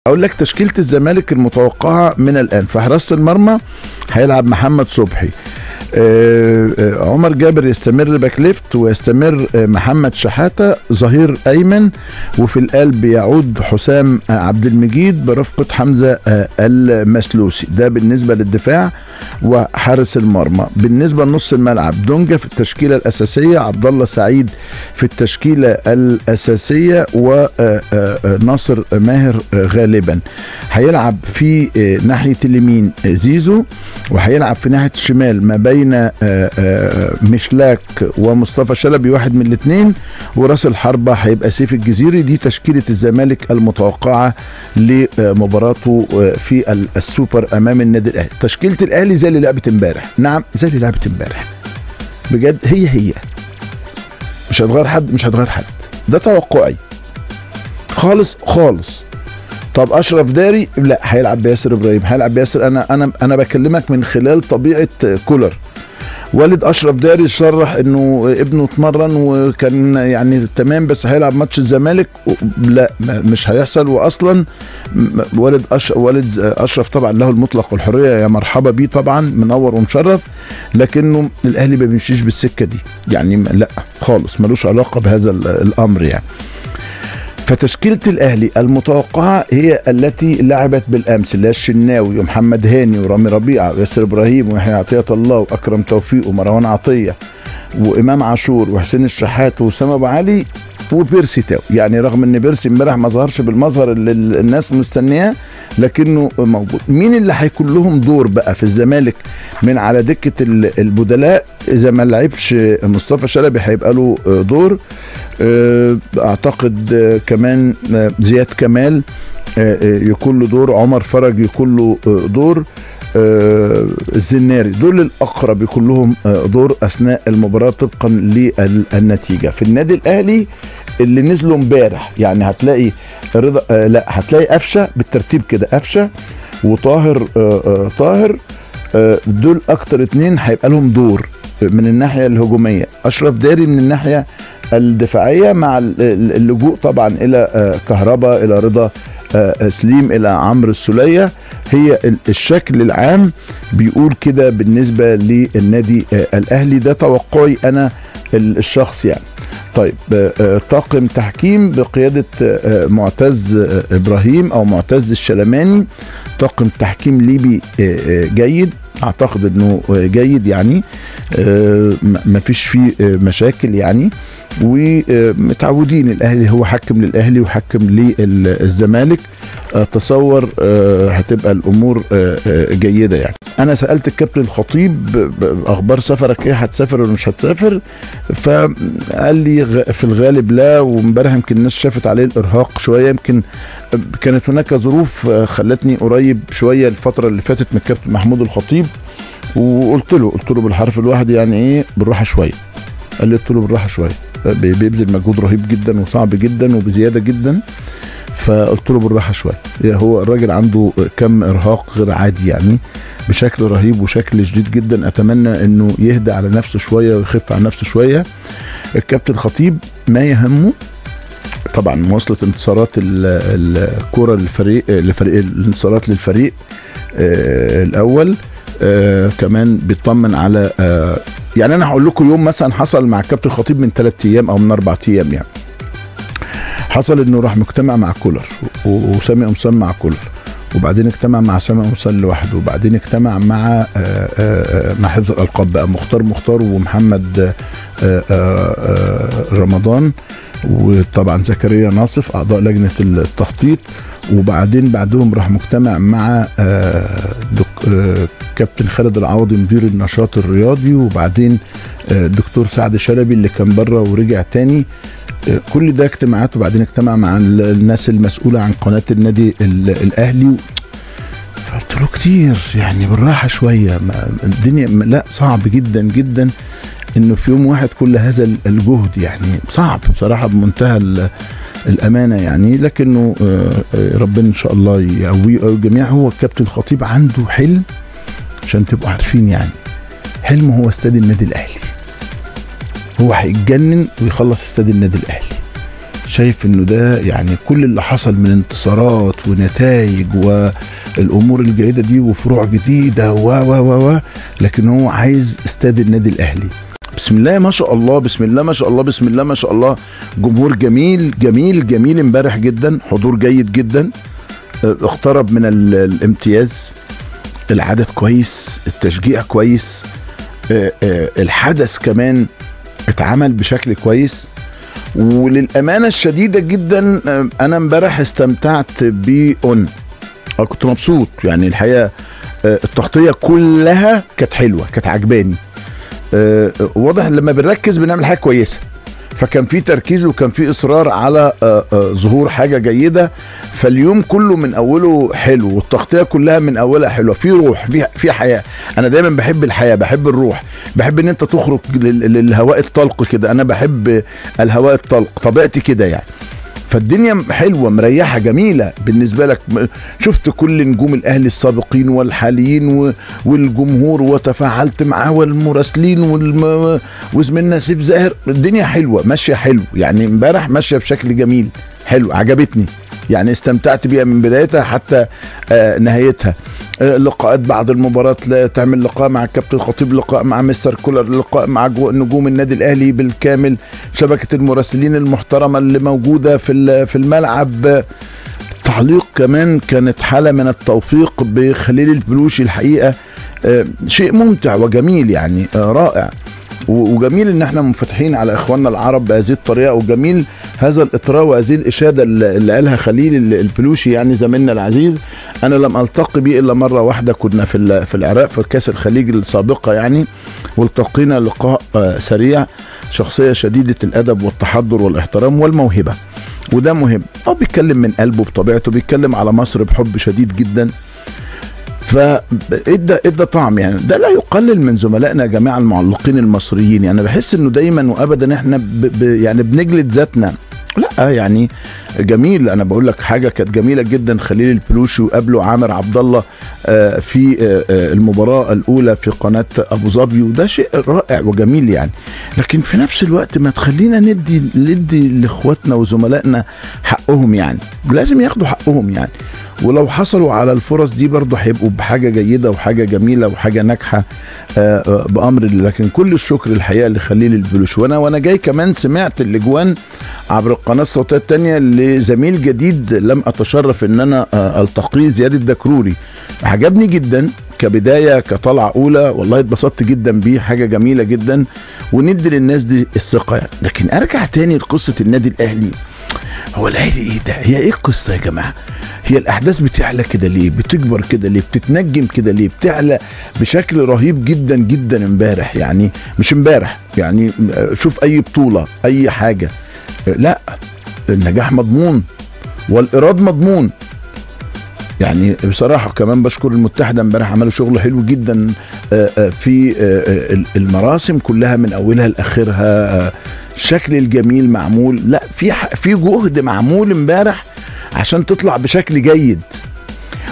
اقول لك تشكيله الزمالك المتوقعه من الان. في حراسه المرمى هيلعب محمد صبحي، عمر جابر يستمر باك ليفت، ويستمر محمد شحاته ظهير ايمن، وفي القلب يعود حسام عبد المجيد برفقه حمزه المسلوسي. ده بالنسبه للدفاع وحارس المرمى. بالنسبه لنص الملعب دونجا في التشكيله الاساسيه، عبد الله سعيد في التشكيله الاساسيه، وناصر ماهر غالبا. هيلعب في ناحيه اليمين زيزو، وهيلعب في ناحيه الشمال ما بين مشلاك ومصطفى شلبي، واحد من الاثنين، وراس الحربة هيبقى سيف الجزيري. دي تشكيلة الزمالك المتوقعة لمباراته في السوبر امام النادي الاهلي. تشكيلة الاهلي زي اللي لعبت امبارح، نعم زي اللي لعبت امبارح بجد، هي مش هتغير حد، مش هتغير حد، ده توقعي خالص. طب اشرف داري لا، هيلعب بياسر ابراهيم، هيلعب بياسر. انا بكلمك من خلال طبيعه كولر. والد اشرف داري صرح انه ابنه اتمرن وكان يعني تمام، بس هيلعب ماتش الزمالك. لا مش هيحصل. واصلا والد اشرف طبعا له المطلق والحريه، يا مرحبا بيه طبعا، منور ومشرف، لكنه الاهلي ما بيمشيش بالسكه دي يعني، لا خالص، ملوش علاقه بهذا الامر يعني. فتشكيلة الأهلي المتوقعة هي التي لعبت بالأمس، اللي هي الشناوي ومحمد هاني ورامي ربيعة وياسر إبراهيم ويحيى عطية الله وأكرم توفيق ومروان عطية وإمام عاشور وحسين الشحات وأسامة أبو علي وبيرسي تاو. يعني رغم ان بيرسي امبارح ما ظهرش بالمظهر اللي الناس مستنياه، لكنه موجود. مين اللي هيكون لهم دور بقى في الزمالك من على دكة البدلاء؟ اذا ما لعبش مصطفى شلبي هيبقى له دور، اعتقد كمان زياد كمال يكون له دور، عمر فرج يكون له دور، الزناري. دول الاقرب يكون لهم دور اثناء المباراه طبقا للنتيجه. في النادي الاهلي اللي نزلوا امبارح يعني هتلاقي رضا، لا هتلاقي قفشه بالترتيب كده، قفشه وطاهر، طاهر، دول اكتر اتنين هيبقى لهم دور من الناحيه الهجوميه. اشرف داري من الناحيه الدفاعيه، مع اللجوء طبعا الى كهربا، الى رضا سليم، الى عمرو السولية. هي الشكل العام بيقول كده بالنسبة للنادي الاهلي، ده توقعي انا الشخصي يعني. طيب طاقم تحكيم بقيادة معتز ابراهيم او معتز الشلماني، طاقم تحكيم ليبي جيد، اعتقد انه جيد يعني، مفيش فيه مشاكل يعني، ومتعودين الاهلي هو حكم للاهلي وحكم للزمالك. تصور هتبقى الامور جيده يعني. انا سالت الكابتن الخطيب اخبار سفرك ايه، هتسافر ولا مش هتسافر؟ فقال لي في الغالب لا، وامبارح يمكن الناس شافت عليه الارهاق شويه، يمكن كانت هناك ظروف خلتني قريب شويه الفتره اللي فاتت من الكابتن محمود الخطيب، وقلت له بالحرف الواحد يعني ايه، بالراحه شويه. قال لي قلت له بالراحه شويه، بيبذل مجهود رهيب جدا وصعب جدا وبزياده جدا، فقلت له بالراحه شويه. هو الراجل عنده كم ارهاق غير عادي يعني بشكل رهيب وشكل شديد جدا. اتمنى انه يهدى على نفسه شويه ويخف على نفسه شويه. الكابتن خطيب ما يهمه طبعا مواصله انتصارات الكره للفريق، الانتصارات للفريق الاول. كمان بيطمن على يعني انا هقول لكم يوم مثلا حصل مع الكابتن خطيب من 3 ايام او من 4 ايام يعني. حصل انه راح مجتمع مع كولر وسامي قمصان مع كولر، وبعدين اجتمع مع سامي قمصان لوحده، وبعدين اجتمع مع حفظ الالقاب بقى مختار ومحمد رمضان، وطبعا زكريا ناصف اعضاء لجنه التخطيط، وبعدين بعدهم راح مجتمع مع كابتن خالد العوضي مدير النشاط الرياضي، وبعدين الدكتور سعد شلبي اللي كان بره ورجع تاني. كل ده اجتماعات، وبعدين اجتمع مع الناس المسؤولة عن قناة النادي الاهلي. فقلت له كتير يعني بالراحة شوية، الدنيا لا صعب جدا جدا انه في يوم واحد كل هذا الجهد يعني، صعب بصراحة بمنتهى الامانة يعني، لكنه ربنا ان شاء الله يقويه الجميع. هو الكابتن الخطيب عنده حلم عشان تبقوا عارفين يعني، حلمه هو استاد النادي الاهلي. هو هيتجنن ويخلص استاد النادي الاهلي، شايف انه ده يعني كل اللي حصل من انتصارات ونتائج والامور الجيدة دي وفروع جديدة و لكن هو عايز استاد النادي الاهلي. بسم الله ما شاء الله، بسم الله ما شاء الله، بسم الله ما شاء الله. جمهور جميل جميل جميل امبارح جدا، حضور جيد جدا، اقترب من الامتياز، العدد كويس، التشجيع كويس، الحدث كمان اتعمل بشكل كويس. وللأمانة الشديدة جدا انا امبارح استمتعت كنت مبسوط يعني الحقيقة. التغطية كلها كانت حلوة، كانت عجباني. واضح لما بنركز بنعمل حاجة كويسة، فكان في تركيز وكان في اصرار على ظهور حاجة جيدة. فاليوم كله من اوله حلو، والتغطية كلها من اولها حلوة، في روح، في حياة. انا دايما بحب الحياة، بحب الروح، بحب ان انت تخرج للهواء الطلق كده. انا بحب الهواء الطلق، طبيعتي كده يعني. فالدنيا حلوة مريحة جميلة بالنسبة لك. شفت كل نجوم الاهلي السابقين والحاليين والجمهور وتفاعلت معاه والمراسلين وزميلنا سيف زاهر. الدنيا حلوة ماشية حلو يعني، امبارح ماشية بشكل جميل حلو، عجبتني يعني، استمتعت بيها من بدايتها حتى نهايتها. لقاءات بعد المباراة، تعمل لقاء مع الكابتن الخطيب، لقاء مع مستر كولر، لقاء مع نجوم النادي الاهلي بالكامل، شبكة المراسلين المحترمة اللي موجودة في الملعب. التعليق كمان كانت حالة من التوفيق بخليل البلوشي الحقيقة. شيء ممتع وجميل يعني، رائع وجميل ان احنا منفتحين على اخواننا العرب بهذه الطريقة. وجميل هذا الاطراء وهذه الاشادة اللي قالها خليل البلوشي يعني زميلنا العزيز. انا لم التقي بيه الا مرة واحدة، كنا في العراق في كاس الخليج السابقة يعني، والتقينا لقاء سريع. شخصية شديدة الادب والتحضر والاحترام والموهبة، وده مهم. بيتكلم من قلبه بطبيعته، بيتكلم على مصر بحب شديد جدا. فادى طعم يعني. ده لا يقلل من زملائنا يا جماعه المعلقين المصريين. يعني بحس انه دايما وابدا احنا يعني بنجلد ذاتنا، لا يعني جميل. انا بقول لك حاجه كانت جميله جدا، خليل البلوشي وقابله عامر عبد الله في المباراه الاولى في قناه ابو ظبي، وده شيء رائع وجميل يعني. لكن في نفس الوقت ما تخلينا ندي لاخواتنا وزملائنا حقهم يعني، لازم ياخدوا حقهم يعني. ولو حصلوا على الفرص دي برضه هيبقوا بحاجة جيدة وحاجة جميلة وحاجة ناجحة بأمر الله. لكن كل الشكر الحقيقة لخليل البلوشي. وانا جاي كمان سمعت الاجوان عبر القناة الصوتية التانية لزميل جديد لم اتشرف ان انا التقيه، زياد الدكروري. عجبني جدا كبداية كطلعة اولى، والله اتبسطت جدا بيه، حاجة جميلة جدا، وندي للناس دي الثقة يعني. لكن ارجع تاني لقصة النادي الاهلي. هو الاهلي ايه ده؟ هي ايه القصة يا جماعة؟ هي الاحداث بتعلى كده ليه؟ بتكبر كده ليه؟ بتتنجم كده ليه؟ بتعلى بشكل رهيب جدا جدا امبارح يعني، مش امبارح يعني، شوف اي بطولة اي حاجة، لا النجاح مضمون والايراد مضمون يعني. بصراحة كمان بشكر المتحدة، امبارح عملوا شغل حلو جدا في المراسم كلها من اولها لاخرها. الشكل الجميل معمول، لا في جهد معمول امبارح عشان تطلع بشكل جيد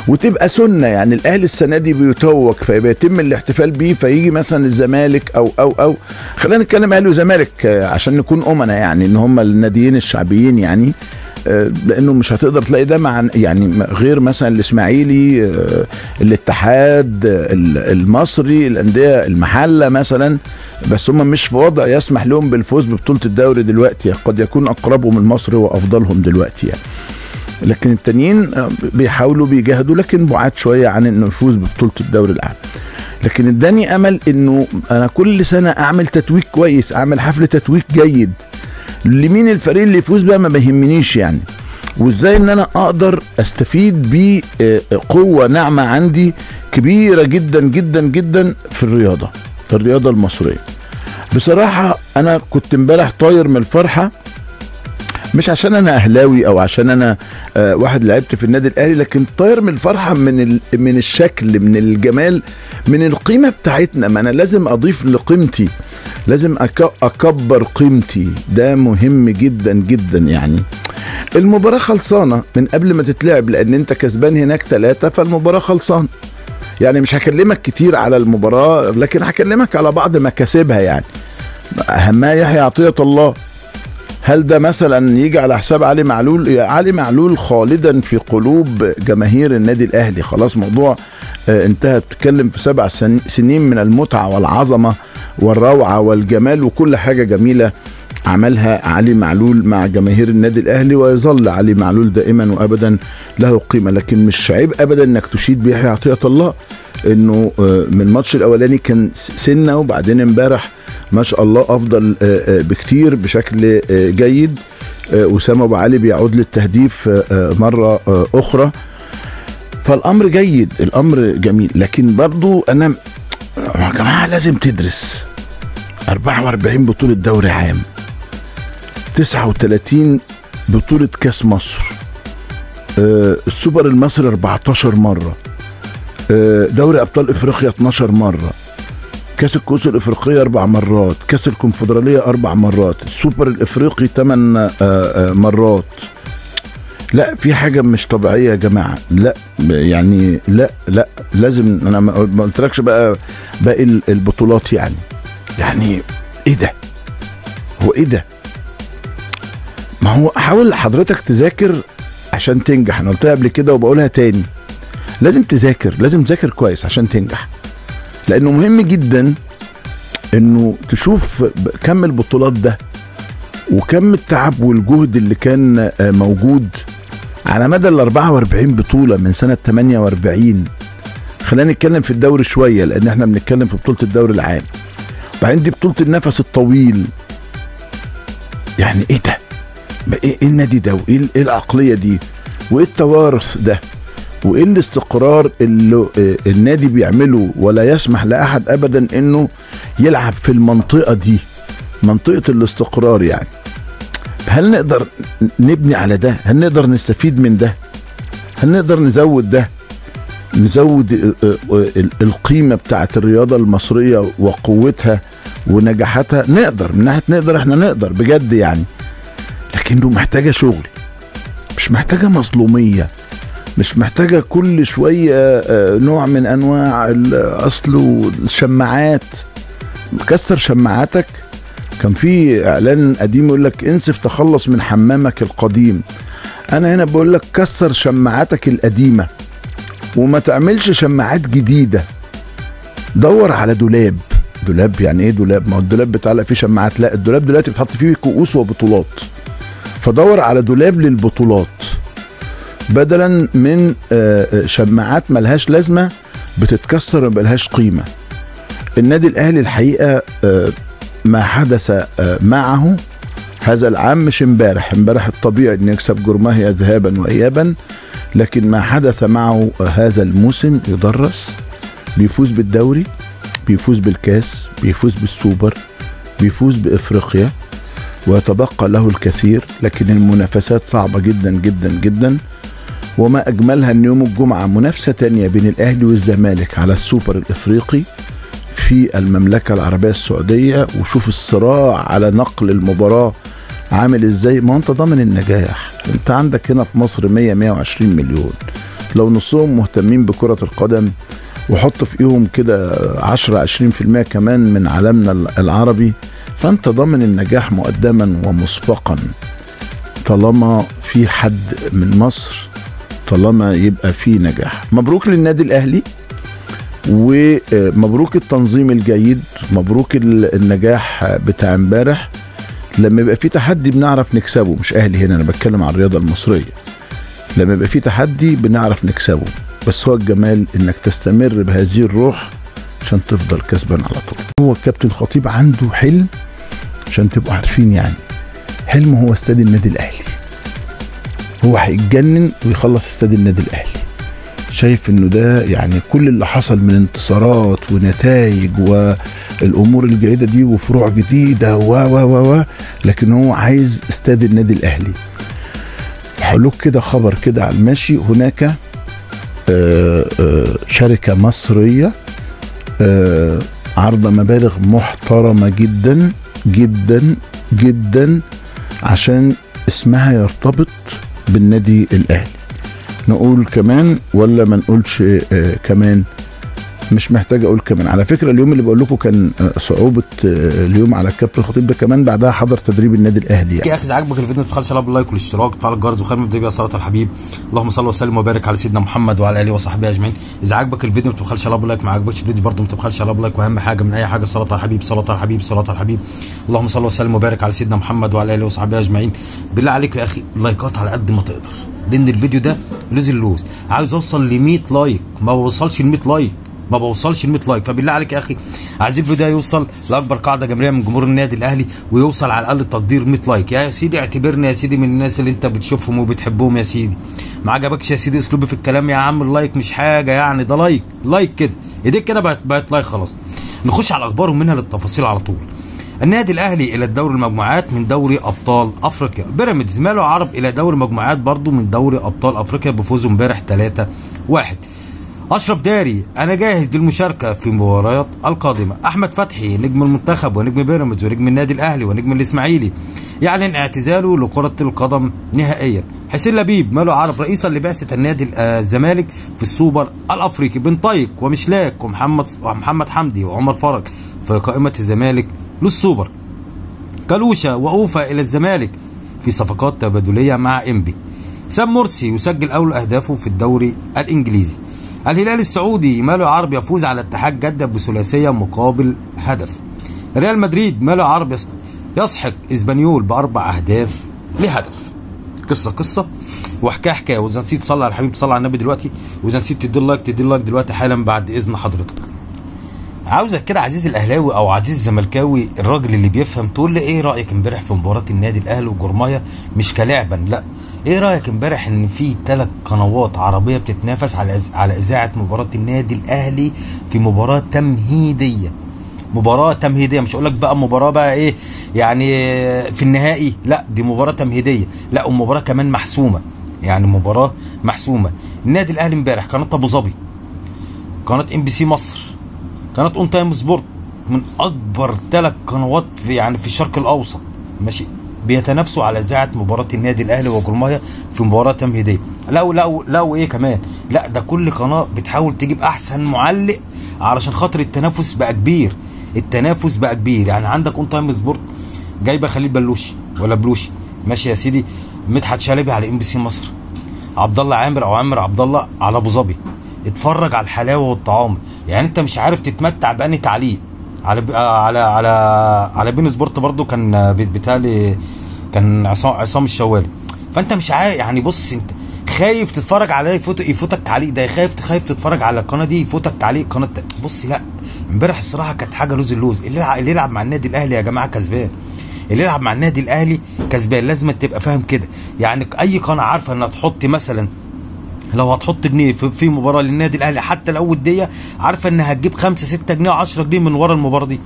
وتبقى سنة يعني. الاهلي السنة دي بيتوج فيبقى يتم الاحتفال بيه، فيجي مثلا الزمالك او خلينا نتكلم اهلي وزمالك عشان نكون امنا يعني، ان هم الناديين الشعبيين يعني، لانه مش هتقدر تلاقي ده مع يعني غير مثلا الاسماعيلي، الاتحاد المصري، الانديه المحله مثلا، بس هم مش في وضع يسمح لهم بالفوز ببطوله الدوري دلوقتي. قد يكون اقربهم المصري وافضلهم دلوقتي يعني، لكن التانيين بيحاولوا بيجاهدوا، لكن بعاد شويه عن انه يفوز ببطوله الدوري العام. لكن اداني امل انه انا كل سنه اعمل تتويج كويس، اعمل حفل تتويج جيد. لمين الفريق اللي يفوز بقى ما بيهمنيش يعني، وازاي ان انا اقدر استفيد بقوة ناعمة عندي كبيرة جدا جدا جدا في الرياضة المصرية. بصراحة انا كنت امبارح طاير من الفرحة، مش عشان انا اهلاوي او عشان انا واحد لعبت في النادي الاهلي، لكن طاير من الفرحة من الشكل، من الجمال، من القيمة بتاعتنا. ما انا لازم اضيف لقيمتي، لازم اكبر قيمتي، ده مهم جدا جدا يعني. المباراة خلصانة من قبل ما تتلعب، لان انت كسبان هناك 3، فالمباراة خلصانة يعني. مش هكلمك كتير على المباراة، لكن هكلمك على بعض مكاسبها يعني. اهمها يحيى عطية الله، هل ده مثلا يجي على حساب علي معلول؟ علي معلول خالدا في قلوب جماهير النادي الاهلي، خلاص موضوع انتهى. بتتكلم في 7 سنين من المتعة والعظمة والروعة والجمال وكل حاجة جميلة عملها علي معلول مع جماهير النادي الاهلي، ويظل علي معلول دائما وابدا له قيمة. لكن مش عيب ابدا انك تشيد بيحيى عطية الله، انه من الماتش الاولاني كان سنة، وبعدين امبارح ما شاء الله افضل بكتير بشكل جيد. أسامة أبو علي بيعود للتهديف مرة اخرى، فالامر جيد، الامر جميل. لكن برضو انا يا جماعة لازم تدرس 44 بطولة دوري عام، 39 بطولة كاس مصر، السوبر المصري 14 مرة، دوري ابطال افريقيا 12 مرة، كاس الكؤوس الافريقية 4 مرات، كاس الكونفدرالية 4 مرات، السوبر الافريقي 8 مرات. لا في حاجة مش طبيعية يا جماعة، لا يعني لا لازم. انا ما قلتلكش بقى باقي البطولات يعني ايه ده؟ هو ايه ده؟ ما هو حاول حضرتك تذاكر عشان تنجح. انا قلتها قبل كده وبقولها تاني، لازم تذاكر كويس عشان تنجح، لانه مهم جدا انه تشوف كم البطولات ده وكم التعب والجهد اللي كان موجود على مدى ال 44 بطولة من سنة 48. خلينا نتكلم في الدوري شوية، لان احنا بنتكلم في بطولة الدوري العام، وبعدين دي بطولة النفس الطويل. يعني ايه ده؟ ايه النادي ده؟ وايه العقلية دي؟ وايه التوارث ده؟ وايه الاستقرار اللي النادي بيعمله؟ ولا يسمح لاحد ابدا انه يلعب في المنطقة دي، منطقة الاستقرار يعني. هل نقدر نبني على ده؟ هل نقدر نستفيد من ده؟ هل نقدر نزود ده؟ نزود القيمة بتاعت الرياضة المصرية وقوتها ونجاحاتها؟ نقدر، من ناحية نقدر، احنا نقدر بجد يعني. لكنه محتاجة شغل، مش محتاجة مظلومية، مش محتاجة كل شوية نوع من انواع الاصل والشماعات. كسر شماعاتك. كان في اعلان قديم يقول لك انسف تخلص من حمامك القديم. انا هنا بقول لك كسر شماعاتك القديمة وما تعملش شماعات جديدة. دور على دولاب. يعني ايه دولاب؟ ما هو الدولاب بتعلق فيه شماعات، لا الدولاب دلوقتي بتحط فيه كؤوس وبطولات. فدور على دولاب للبطولات بدلا من شماعات ملهاش لازمة بتتكسر وملهاش قيمة. النادي الاهلي الحقيقة ما حدث معه هذا العام مش امبارح الطبيعي ان يكسب جرماهيا ذهابا وايابا، لكن ما حدث معه هذا الموسم يدرس. بيفوز بالدوري، بيفوز بالكاس، بيفوز بالسوبر، بيفوز بافريقيا، ويتبقى له الكثير. لكن المنافسات صعبة جدا جدا جدا، وما اجملها ان يوم الجمعة منافسة تانية بين الاهلي والزمالك على السوبر الافريقي في المملكة العربية السعودية. وشوف الصراع على نقل المباراة عامل ازاي. ما انت ضامن النجاح. انت عندك هنا في مصر 120 مليون، لو نصهم مهتمين بكرة القدم وحط فيهم كده 10-20% كمان من عالمنا العربي، فانت ضامن النجاح مقدما ومسبقا. طالما في حد من مصر، طالما يبقى في نجاح. مبروك للنادي الاهلي، ومبروك التنظيم الجيد، مبروك النجاح بتاع امبارح. لما يبقى في تحدي بنعرف نكسبه، مش اهلي هنا، انا بتكلم عن الرياضة المصرية. لما يبقى في تحدي بنعرف نكسبه، بس هو الجمال انك تستمر بهذه الروح عشان تفضل كسبان على طول. هو الكابتن خطيب عنده حلم، عشان تبقوا عارفين يعني، حلمه هو استاد النادي الاهلي. هو هيتجنن ويخلص استاد النادي الاهلي. شايف انه ده يعني كل اللي حصل من انتصارات ونتائج والامور الجيدة دي وفروع جديدة و لكن هو عايز استاد النادي الاهلي. هقولك كده خبر كده على الماشي. هناك شركة مصرية عرض مبالغ محترمة جدا جدا جدا عشان اسمها يرتبط بالنادي الاهلي. نقول كمان ولا ما نقولش كمان؟ مش محتاج اقول كمان. على فكره اليوم اللي بقول لكم كان صعوبه اليوم على الكابتن الخطيب ده، كمان بعدها حضر تدريب النادي الاهلي يعني. يا اخي اذا عجبك الفيديو ما تبخلش علينا باللايك والاشتراك وتفعل الجرس وخير من بيها صلاه الحبيب. اللهم صل وسلم وبارك على سيدنا محمد وعلى اله وصحبه اجمعين. اذا عجبك الفيديو ما تبخلش علينا باللايك، ما عجبكش الفيديو برده ما تبخلش علينا باللايك، واهم حاجه من اي حاجه صلاه على الحبيب صلاه على الحبيب صلاه على الحبيب. اللهم صل وسلم وبارك على سيدنا محمد وعلى اله وصحبه اجمعين. بالله عليك يا اخي لايكات على قد ما تقدر، لان الفيديو ده لوز عاوز اوصل ل 100 لايك، ما بوصلش ل 100 لايك، ما بوصلش ل 100 لايك. فبالله عليك يا اخي عايزين الفيديو يوصل لاكبر قاعده جماهيريه من جمهور النادي الاهلي، ويوصل على الاقل تقدير 100 لايك. يا سيدي اعتبرني يا سيدي من الناس اللي انت بتشوفهم وبتحبهم يا سيدي. ما عجبكش يا سيدي اسلوبي في الكلام يا عم، اللايك مش حاجه يعني، ده لايك كده، ايديك كده بقت لايك خلاص. نخش على الاخبار ومنها للتفاصيل على طول. النادي الاهلي الى الدوري المجموعات من دوري ابطال افريقيا. بيراميدز ماله عرب الى دوري مجموعات برضو من دوري ابطال افريقيا بفوزه امبارح 3-1. اشرف داري انا جاهز للمشاركه في المباريات القادمه. احمد فتحي نجم المنتخب ونجم بيراميدز ونجم النادي الاهلي ونجم الاسماعيلي يعلن اعتزاله لكره القدم نهائيا. حسين لبيب ماله عرب رئيسا لبعثه النادي الزمالك في السوبر الافريقي. بن طايق ومشلاك ومحمد حمدي وعمر فرج في قائمه الزمالك للسوبر. كالوشا واوفا الى الزمالك في صفقات تبادليه مع انبي. سام مرسي يسجل اول اهدافه في الدوري الانجليزي. الهلال السعودي ماله عرب يفوز على اتحاد جده بثلاثيه مقابل هدف. ريال مدريد ماله عرب يسحق اسبانيول ب4 اهداف لهدف. قصه وحكايه. واذا نسيت تصلي على الحبيب صلي على النبي دلوقتي، واذا نسيت تدي اللايك دلوقتي حالا بعد اذن حضرتك. عاوزك كده عزيزي الاهلاوي او عزيزي الزملكاوي الراجل اللي بيفهم تقول لي ايه رايك امبارح في مباراه النادي الاهلي وجرمايه، مش كلاعبا لا، ايه رايك امبارح ان في 3 قنوات عربيه بتتنافس على اذاعه مباراه النادي الاهلي في مباراه تمهيديه. مش هقول لك بقى مباراه بقى ايه يعني في النهائي، لا دي مباراه تمهيديه، لا ومباراه كمان محسومه، يعني مباراه محسومه. النادي الاهلي امبارح قناه ابو ظبي، قناه MBC مصر، قناه اون تايم سبورت، من اكبر 3 قنوات في الشرق الاوسط ماشي بيتنافسوا على اذاعه مباراه النادي الاهلي وجرمايه في مباراه تمهيديه. لا وايه كمان، لا ده كل قناه بتحاول تجيب احسن معلق علشان خاطر التنافس بقى كبير. يعني عندك اون تايم سبورت جايبه خليل بلوشي ماشي يا سيدي، مدحت شلبي على MBC مصر، عبد الله عامر عبد الله على ابو ظبي. اتفرج على الحلاوه والطعام، يعني انت مش عارف تتمتع بأني تعليق على بين سبورت برضو كان بالتالي كان عصام الشوالي. فانت مش عارف يعني، بص انت خايف تتفرج على يفوتك تعليق ده، خايف تتفرج على القناه دي يفوتك تعليق قناه. بص لا امبارح الصراحه كانت حاجه لوز. اللي يلعب مع النادي الاهلي يا جماعه كسبان، اللي يلعب مع النادي الاهلي كسبان، لازم تبقى فاهم كده. يعني اي قناه عارفه انها تحط مثلا لو هتحط جنيه في مباراه للنادي الاهلي حتى لو وديه، عارفه انها هتجيب 5 6 جنيه 10 جنيه من ورا المباراه دي.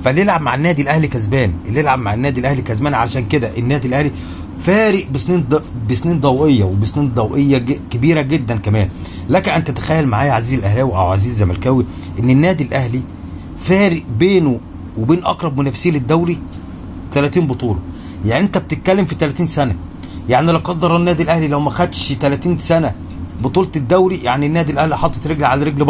فاللي يلعب مع النادي الاهلي كسبان، عشان كده النادي الاهلي فارق بسنين ضوئيه وبسنين ضوئيه كبيره جدا كمان. لك ان تتخيل معايا عزيزي الاهلاوي او عزيزي الزملكاوي ان النادي الاهلي فارق بينه وبين اقرب منافسيه للدوري 30 بطوله. يعني انت بتتكلم في 30 سنه، يعني لا قدر الله النادي الاهلي لو ما خدش 30 سنه بطوله الدوري، يعني النادي الاهلي حاطط رجل على رجل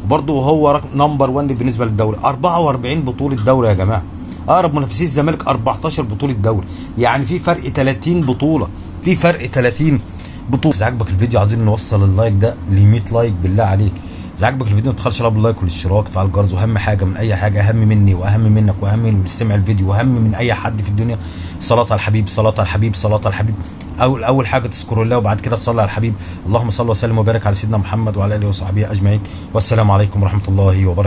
برضه وهو نمبر 1 بالنسبه للدوري. 44 بطوله دوري يا جماعه، اقرب منافسيه الزمالك 14 بطوله دوري، يعني في فرق 30 بطوله، اذا عجبك الفيديو عايزين نوصل اللايك ده ل 100 لايك بالله عليك. اذا عجبك الفيديو ما تبخلش على باللايك والاشتراك وتفعل الجرس، واهم حاجه من اي حاجه، اهم مني واهم منك واهم من اللي بيستمع الفيديو واهم من اي حد في الدنيا، صلاه على الحبيب. اول حاجه تذكر الله وبعد كده تصلي على الحبيب. اللهم صل وسلم وبارك على سيدنا محمد وعلى اله وصحبه اجمعين، والسلام عليكم ورحمه الله وبركاته.